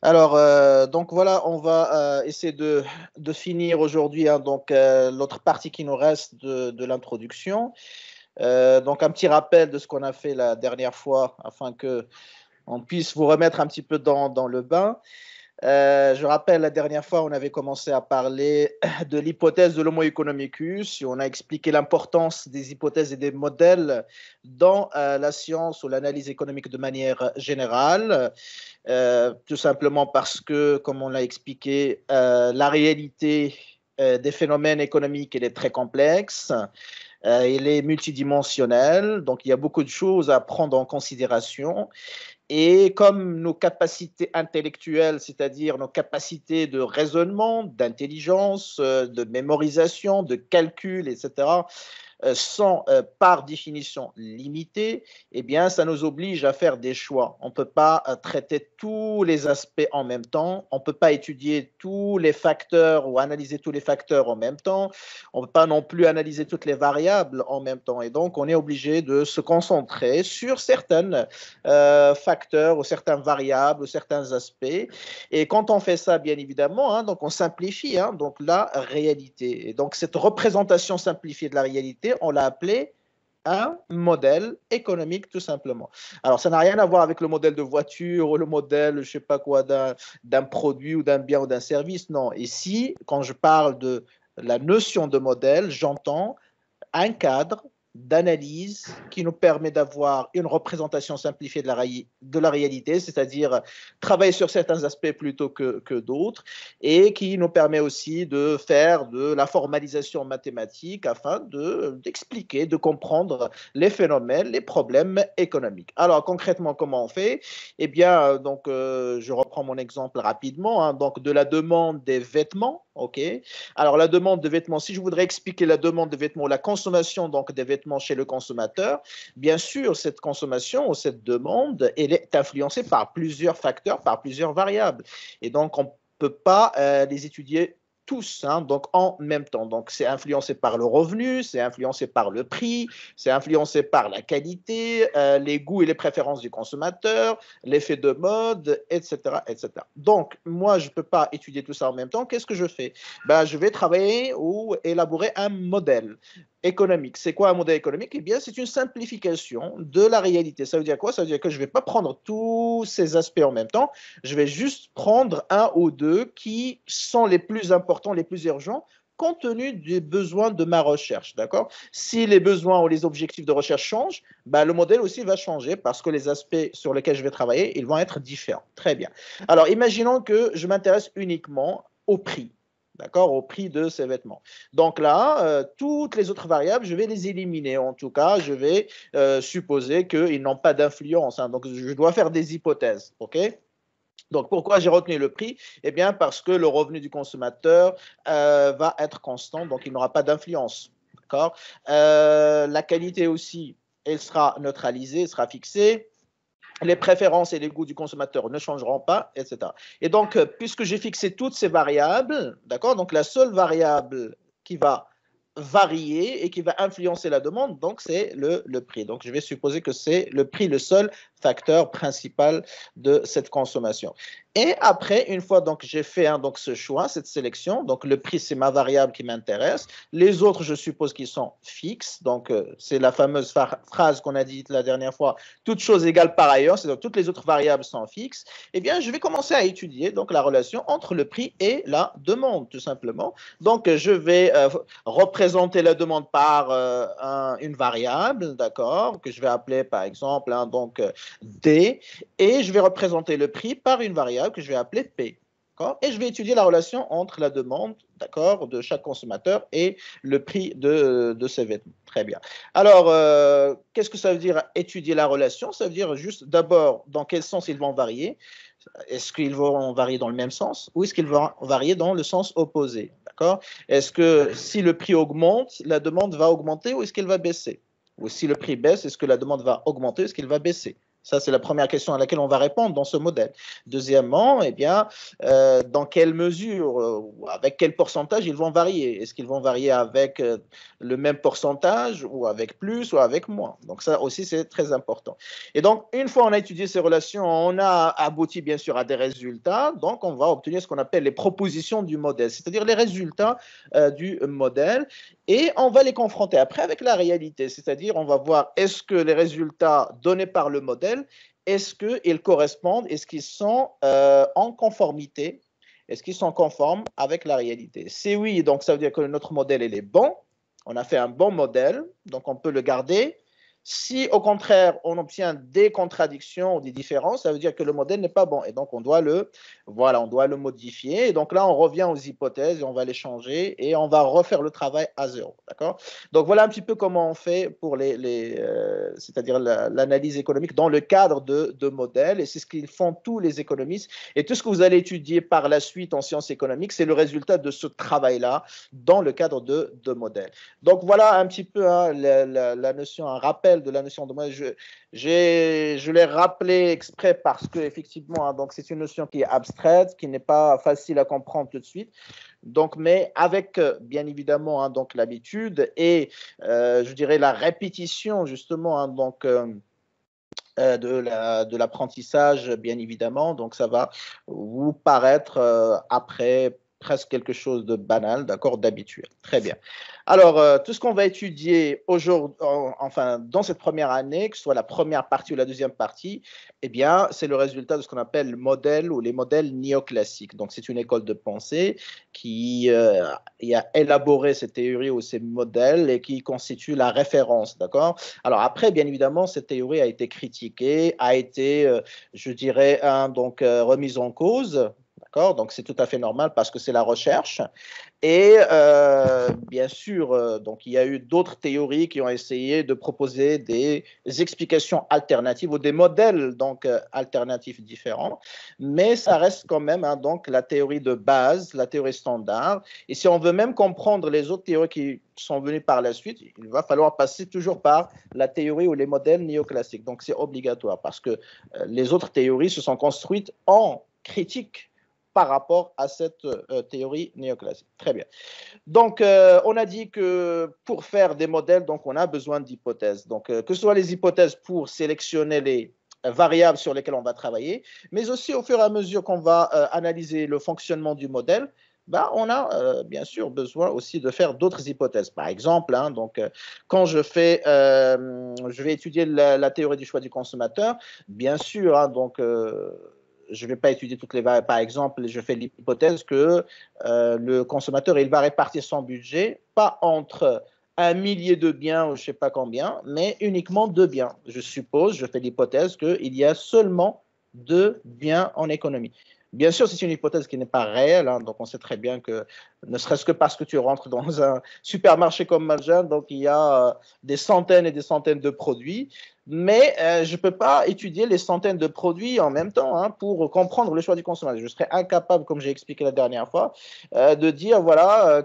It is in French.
Alors, donc voilà, on va essayer de finir aujourd'hui hein, donc l'autre partie qui nous reste de l'introduction. Donc un petit rappel de ce qu'on a fait la dernière fois afin que on puisse vous remettre un petit peu dans le bain. Je rappelle, la dernière fois, on avait commencé à parler de l'hypothèse de l'Homo economicus et on a expliqué l'importance des hypothèses et des modèles dans la science ou l'analyse économique de manière générale, tout simplement parce que, comme on l'a expliqué, la réalité des phénomènes économiques, elle est très complexe. Il est multidimensionnel, donc il y a beaucoup de choses à prendre en considération. Et comme nos capacités intellectuelles, c'est-à-dire nos capacités de raisonnement, d'intelligence, de mémorisation, de calcul, etc., sont par définition limitées, eh bien, ça nous oblige à faire des choix. On ne peut pas traiter tous les aspects en même temps. On ne peut pas étudier tous les facteurs ou analyser tous les facteurs en même temps. On ne peut pas non plus analyser toutes les variables en même temps. Et donc, on est obligé de se concentrer sur certains facteurs ou certaines variables ou certains aspects. Et quand on fait ça, bien évidemment, hein, donc on simplifie hein, donc la réalité. Et donc, cette représentation simplifiée de la réalité, on l'a appelé un modèle économique tout simplement. Alors, ça n'a rien à voir avec le modèle de voiture ou le modèle, je ne sais pas quoi, d'un produit ou d'un bien ou d'un service. Non. Ici, quand je parle de la notion de modèle, j'entends un cadre d'analyse qui nous permet d'avoir une représentation simplifiée de la réalité, c'est-à-dire travailler sur certains aspects plutôt que d'autres, et qui nous permet aussi de faire de la formalisation mathématique afin d'expliquer, de comprendre les phénomènes, les problèmes économiques. Alors concrètement, comment on fait? Eh bien, donc, je reprends mon exemple rapidement, hein, donc de la demande des vêtements, ok? Alors, la demande de vêtements, si je voudrais expliquer la demande de vêtements, la consommation donc des vêtements chez le consommateur, bien sûr, cette consommation ou cette demande, elle est influencée par plusieurs facteurs, par plusieurs variables. Et donc, on ne peut pas les étudier tous, hein, donc en même temps. Donc, c'est influencé par le revenu, c'est influencé par le prix, c'est influencé par la qualité, les goûts et les préférences du consommateur, l'effet de mode, etc., etc. Donc, moi, je ne peux pas étudier tout ça en même temps. Qu'est-ce que je fais? Ben, je vais travailler ou élaborer un modèle économique. C'est quoi un modèle économique? Eh bien, c'est une simplification de la réalité. Ça veut dire quoi? Ça veut dire que je ne vais pas prendre tous ces aspects en même temps. Je vais juste prendre un ou deux qui sont les plus importants, les plus urgents, compte tenu des besoins de ma recherche. D'accord? Si les besoins ou les objectifs de recherche changent, ben, le modèle aussi va changer parce que les aspects sur lesquels je vais travailler, ils vont être différents. Très bien. Alors, imaginons que je m'intéresse uniquement au prix. D'accord, au prix de ces vêtements. Donc là, toutes les autres variables, je vais les éliminer. En tout cas, je vais supposer qu'ils n'ont pas d'influence. Hein. Donc, je dois faire des hypothèses. OK? Donc, pourquoi j'ai retenu le prix? Eh bien, parce que le revenu du consommateur va être constant, donc il n'aura pas d'influence. D'accord? La qualité aussi, elle sera neutralisée, elle sera fixée. Les préférences et les goûts du consommateur ne changeront pas, etc. Et donc, puisque j'ai fixé toutes ces variables, d'accord, donc la seule variable qui va varier et qui va influencer la demande, donc c'est le prix. Donc, je vais supposer que c'est le prix le seul facteur principal de cette consommation. Et après, une fois donc j'ai fait hein, donc ce choix, cette sélection, donc le prix c'est ma variable qui m'intéresse. Les autres, je suppose qu'ils sont fixes. Donc c'est la fameuse phrase qu'on a dite la dernière fois, toute chose égale par ailleurs, c'est-à-dire toutes les autres variables sont fixes. Eh bien, je vais commencer à étudier donc la relation entre le prix et la demande, tout simplement. Donc je vais représenter la demande par une variable, d'accord, que je vais appeler par exemple hein, donc D, et je vais représenter le prix par une variable que je vais appeler P. Et je vais étudier la relation entre la demande de chaque consommateur et le prix de ces vêtements. Très bien. Alors, qu'est-ce que ça veut dire étudier la relation? Ça veut dire juste d'abord dans quel sens ils vont varier. Est-ce qu'ils vont varier dans le même sens ou est-ce qu'ils vont varier dans le sens opposé? D'accord? Est-ce que si le prix augmente, la demande va augmenter ou est-ce qu'elle va baisser? Ou si le prix baisse, est-ce que la demande va augmenter ou est-ce qu'elle va baisser? Ça, c'est la première question à laquelle on va répondre dans ce modèle. Deuxièmement, eh bien, dans quelle mesure, avec quel pourcentage ils vont varier? Est-ce qu'ils vont varier avec le même pourcentage ou avec plus ou avec moins? Donc ça aussi, c'est très important. Et donc, une fois on a étudié ces relations, on a abouti bien sûr à des résultats. Donc, on va obtenir ce qu'on appelle les propositions du modèle, c'est-à-dire les résultats du modèle. Et on va les confronter après avec la réalité, c'est-à-dire on va voir est-ce que les résultats donnés par le modèle, est-ce qu'ils correspondent, est-ce qu'ils sont en conformité, est-ce qu'ils sont conformes avec la réalité? Si oui, donc ça veut dire que notre modèle il est bon, on a fait un bon modèle, donc on peut le garder. Si au contraire on obtient des contradictions ou des différences, ça veut dire que le modèle n'est pas bon et donc on doit on doit le modifier. Et donc là on revient aux hypothèses et on va les changer et on va refaire le travail à zéro, d'accord? Donc voilà un petit peu comment on fait pour c'est-à-dire l'analyse économique dans le cadre de modèles et c'est ce qu'ils font tous les économistes et tout ce que vous allez étudier par la suite en sciences économiques, c'est le résultat de ce travail-là dans le cadre de modèles. Donc voilà un petit peu hein, la notion, un rappel de la notion de modèle. Je l'ai rappelé exprès parce que effectivement, hein, donc c'est une notion qui est abstraite, qui n'est pas facile à comprendre tout de suite. Donc, mais avec bien évidemment hein, donc l'habitude et je dirais la répétition justement hein, donc de l'apprentissage, bien évidemment. Donc, ça va vous paraître après presque quelque chose de banal, d'accord, d'habituel. Très bien. Alors, tout ce qu'on va étudier aujourd'hui, enfin, dans cette première année, que ce soit la première partie ou la deuxième partie, eh bien, c'est le résultat de ce qu'on appelle le modèle ou les modèles néoclassiques. Donc, c'est une école de pensée qui a élaboré ces théories ou ces modèles et qui constitue la référence, d'accord? Alors après, bien évidemment, cette théorie a été critiquée, a été, je dirais, donc remise en cause. D'accord. Donc, c'est tout à fait normal parce que c'est la recherche. Et bien sûr, donc, il y a eu d'autres théories qui ont essayé de proposer des explications alternatives ou des modèles donc, alternatifs différents. Mais ça reste quand même hein, donc, la théorie de base, la théorie standard. Et si on veut même comprendre les autres théories qui sont venues par la suite, il va falloir passer toujours par la théorie ou les modèles néoclassiques. Donc, c'est obligatoire parce que les autres théories se sont construites en critique par rapport à cette théorie néoclassique. Très bien. Donc, on a dit que pour faire des modèles, donc, on a besoin d'hypothèses. Donc, que ce soit les hypothèses pour sélectionner les variables sur lesquelles on va travailler, mais aussi au fur et à mesure qu'on va analyser le fonctionnement du modèle, bah, on a bien sûr besoin aussi de faire d'autres hypothèses. Par exemple, hein, donc, quand je vais étudier la théorie du choix du consommateur, bien sûr, hein, donc, je ne vais pas étudier toutes les variables. Par exemple, je fais l'hypothèse que le consommateur il va répartir son budget pas entre un millier de biens ou je ne sais pas combien, mais uniquement deux biens. Je fais l'hypothèse qu'il y a seulement deux biens en économie. Bien sûr, c'est une hypothèse qui n'est pas réelle, hein, donc on sait très bien que, ne serait-ce que parce que tu rentres dans un supermarché comme Maljan, donc il y a des centaines et des centaines de produits, mais je ne peux pas étudier les centaines de produits en même temps hein, pour comprendre le choix du consommateur. Je serais incapable, comme j'ai expliqué la dernière fois, de dire, voilà,